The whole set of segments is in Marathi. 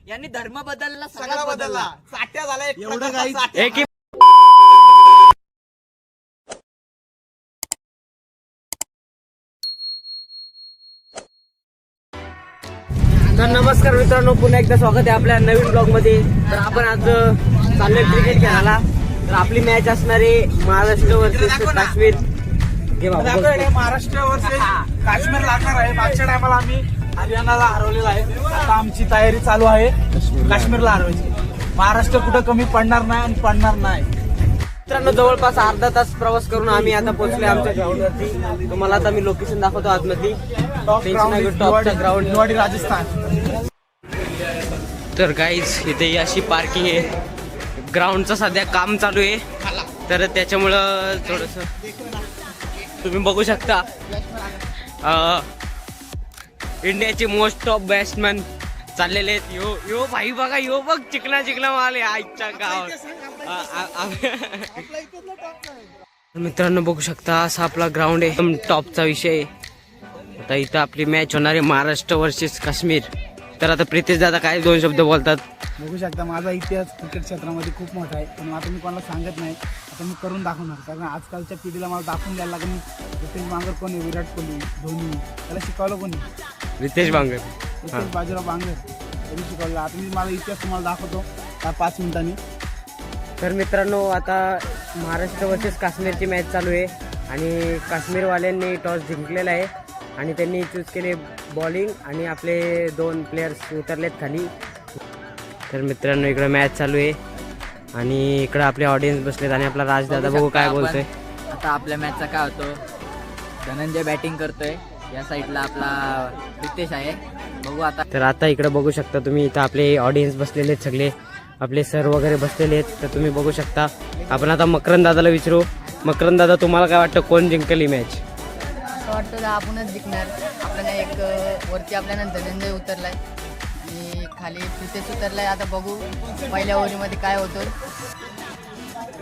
यांनी धर्म बदलला, सगळा बदलला, चाट्या झाला एवढं काही एक तर नमस्कार मित्रांनो, पुन्हा एकदा स्वागत आहे आपल्या नवीन ब्लॉग मध्ये. तर आपण आज चाललोय क्रिकेट खेळायला. तर आपली मॅच असणार आहे महाराष्ट्र वर्सेस काश्मीर. घे बाबा. महाराष्ट्र वर्सेस काश्मीर लागणार आहे. मागच्या टायमाला आम्ही हरियाणाला हरवलेला आहे. आता आमची तयारी चालू आहे काश्मीरला हरवायची. महाराष्ट्र कुठं कमी पडणार नाही आणि पडणार नाही. मित्रांनो, जवळपास अर्धा तास प्रवास करून आम्ही आता पोहोचले आमच्या ग्राउंडवरती. तुम्हाला आता मी लोकेशन दाखवतो आतमध्ये. टॉपचा ग्राउंड भिवंडी राजस्थान. तर गाईज इथे अशी पार्किंग आहे. ग्राउंडचं सध्या काम चालू आहे, तर त्याच्यामुळं थोडंसं तुम्ही बघू शकता. इंडियाचे मोस्ट ऑफ बॅट्समॅन चाललेले आहेत. यो भाई बघा, यो बघ चिकना माल आईच्या गावात. मित्रांनो बघू शकता, असा आपला ग्राउंड आहे, एकदम टॉपचा विषय आहे. आता इथं आपली मॅच होणार आहे महाराष्ट्र वर्सेस काश्मीर. तर आता प्रितेश दादा काय दोन शब्द बोलतात. बघू शकता माझा इतिहास क्रिकेट क्षेत्रामध्ये खूप मोठा आहे, पण आता मी कोणाला सांगत नाही. आता मी करून दाखवणार, कारण आजकालच्या पिढीला मला दाखवून द्यायला लागेल. रितेश बांगर कोणी, विराट कोहली, धोनी, त्याला शिकवलं कोणी? रितेश बांगर, रितेश बाजीराव बांगर त्यांनी शिकवलं. आता मी माझा इतिहास तुम्हाला दाखवतो 5 मिनिटांनी. तर मित्रांनो, आता महाराष्ट्र वर्सेस काश्मीरची मॅच चालू आहे आणि काश्मीरवाल्यांनी टॉस जिंकलेला आहे आणि त्यांनी चूज केले बॉलिंग आणि आपले 2 प्लेयर्स उतरलेत खाली. तर मित्रांनो, इकडं मॅच चालू आहे आणि इकडं आपले ऑडियन्स बसलेत आणि आपला राजदादा बघू काय बोलतोय. आता आपल्या मॅचचा काय होतो, धनंजय बॅटिंग करतोय, या साईडला आपला रितेश आहे. बघू आता. तर आता इकडं बघू शकता तुम्ही, इथं आपले ऑडियन्स बसलेले आहेत, सगळे आपले सर वगैरे बसलेले आहेत. तर तुम्ही बघू शकता. आपण आता मकरंद दादाला विचारू. मकरंद दादा, तुम्हाला काय वाटतं, कोण जिंकेल ही मॅच? असं वाटतं आपणच जिंकणार. आपल्याला एक वरती आपल्याला धनंजय उतरलाय आणि खाली प्रितेश उतरलाय. आता बघू पहिल्या ओव्हरीमध्ये काय होतं.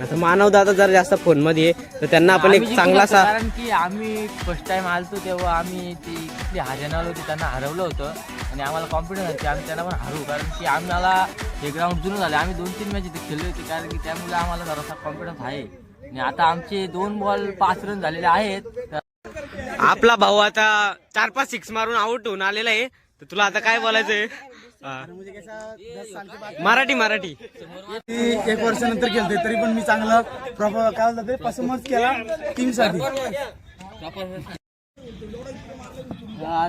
आता मानव दादा जर जास्त फोन मध्ये आहे, तर त्यांना आपण एक चांगलासा, कारण की आम्ही फर्स्ट टाइम आलतो तेव्हा आम्ही ती कुठली हरियाणाला होती त्यांना हरवलं होतं आणि आम्हाला कॉन्फिडन्स आहे की आम्ही त्यांना पण हरवू, कारण की आम्हाला हे ग्राउंड जुनं झालं. आम्ही 2-3 मॅच इथे खेळले होते, कारण की त्यामुळे आम्हाला जरासा कॉन्फिडन्स आहे. आणि आता आमचे 2 बॉल 5 रन झालेले आहेत. आपला भाऊ आता 4-5 सिक्स मारून आउट होऊन आलेला आहे. तर तुला आता काय बोलायचंय? मराठी 1 वर्षानंतर खेळते, तरी पण मी चांगलं प्रॉपर काय होतं ते परफॉर्मन्स केला टीमसाठी.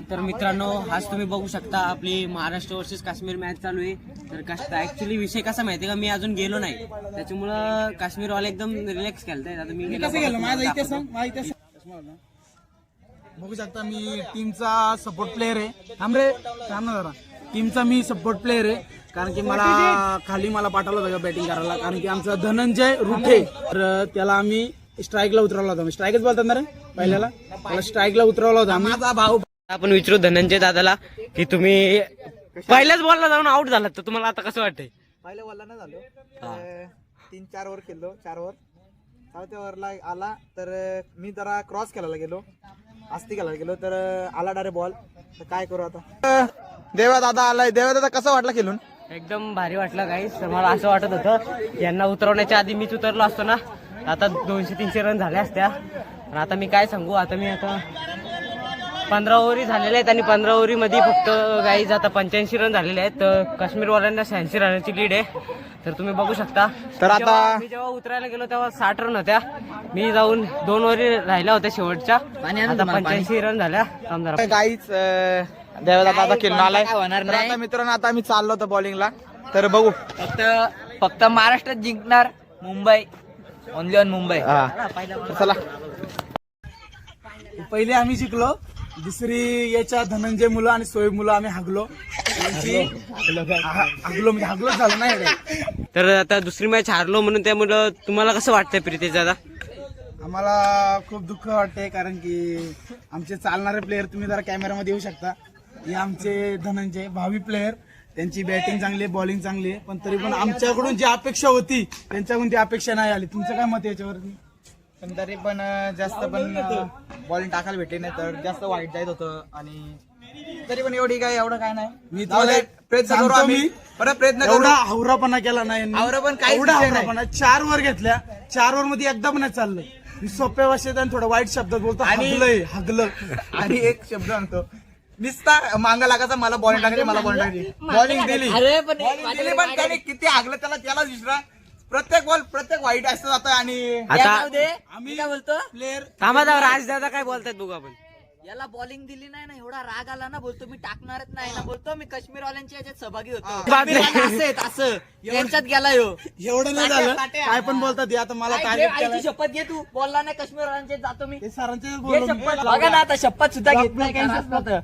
तर मित्रांनो, आज तुम्ही बघू शकता आपली महाराष्ट्र वर्सेस काश्मीर मॅच चालू आहे. तर ऍक्च्युली विषय कसा माहितीये का, मी अजून गेलो नाही, त्याच्यामुळं काश्मीरवाले एकदम रिलॅक्स खेळतायत. आता मी कसं गेलं माझा इतिहास बघू शकता. मी टीमचा सपोर्ट प्लेअर आहे. थांब ना जरा. टीमचा मी सपोर्ट प्लेअर आहे, कारण की मला खाली पाठवलं होतं बॅटिंग करायला, कारण की आमचा धनंजय रुठे, तर त्याला आम्ही स्ट्राईकला उतरवला होता. स्ट्राईकच बोलतात ना रे पहिल्याला, त्याला स्ट्राईकला उतरवला होता. माझा भाऊ. आपण विचारू धनंजय दादाला की तुम्ही पहिल्याच बॉलला जाऊन आउट झालात, तर तुम्हाला आता कसं वाटतंय? पहिल्या बॉलला नाही झालो, 3-4 ओव्हर खेळलो. 4 ओव्हर 4थ्या ओव्हरला आला, तर मी जरा क्रॉस खेळायला गेलो, आस्ती खेळायला गेलो, तर आला डायरेक्ट बॉल. तर काय करू आता. देवा दादा आलाय. देवा दादा कसं वाटलं खेळून? एकदम भारी वाटलं काही. तर मला असं वाटत होतं यांना उतरवण्याच्या आधी मीच उतरलो असतो ना, आता 200-300 रन झाल्या असत्या. पण आता मी काय सांगू, आता 15 ओव्हरी झालेल्या आहेत आणि 15 ओव्हरीमध्ये फक्त गाईज आता 85 रन झालेले आहेत. तर काश्मीरवाल्यांना 86 रनाची लीड आहे. तर तुम्ही बघू शकता. तर आता मी जेव्हा उतरायला गेलो तेव्हा 60 रन होत्या. मी जाऊन 2 ओव्हरी राहिल्या होत्या शेवटच्या. आता 85 रन झाल्या. काहीच देवदादा आता खेळून आलाय. तर आता मित्रांनो, आता आम्ही चाललो होतो बॉलिंगला, तर बघू. फक्त महाराष्ट्रात जिंकणार मुंबई, ओनली ऑन मुंबई. चला. पहिले आम्ही शिकलो, दुसरी याच्या धनंजय मुलं आणि सोयब मुलं आम्ही हागलो झालं नाही. तर आता दुसरी मॅच हारलो म्हणून, त्यामुळं तुम्हाला कसं वाटतंय प्रितेश दादा? आम्हाला खूप दुःख वाटते, कारण की आमचे चालणारे प्लेयर, तुम्ही जरा कॅमेरामध्ये येऊ शकता, हे आमचे धनंजय भावी प्लेयर. त्यांची बॅटिंग चांगली आहे, बॉलिंग चांगली आहे, पण तरी पण आमच्याकडून जी अपेक्षा होती त्यांच्याकडून ती अपेक्षा नाही आली. तुमचं काय मत याच्यावरती? पण तरी पण जास्त पण बॉलिंग टाकायला भेटली नाही, तर जास्त वाईट जायत होतं आणि तरी पण एवढी काय एवढं काय नाही मी जाऊ दे, तुम्हाला प्रयत्न करू सांगतो आम्ही मी. परत प्रयत्न करू एवढा हावरापणा केला नाही यांनी. हावरा पण काहीच एवढा विषय नाही. हावरापणा 4 वर घेतल्या 4 वर मध्ये एकदा पण नाही चाललं. मी सोप्या भाषेत आणि थोडं वाईट शब्दात बोलतो हगलं. आणि एक शब्द सांगतो निस्ता मांगा लागायचा मला बॉलिंग टाकायची मला बॉलिंग टाकायची बॉलिंग दिली Bowling दिली पण त्याने किती हागलं त्याला विसरा प्रत्येक बॉल प्रत्येक वाईट असं जातं आणि आता आम्ही काय बोलतो प्लेअर थांबा राजदादा काय बोलतात बघू आपण. याला बॉलिंग दिली नाही ना एवढा राग आला ना बोलतो मी टाकणारच नाही ना बोलतो मी काश्मीरवाल्यांच्या याच्यात सहभागी होतो बापरे. असं आहेत, असं यांच्यात गेला यो एवढं नाही झालं काय पण बोलतात हे आता मला टार्गेट आईची केलं शपथ घे तू बोलला नाही काश्मीरवाल्यांच्या जातो मी ते सरांचे घे शपथ बघा ना आता शपथ सुद्धा घेत नाही काय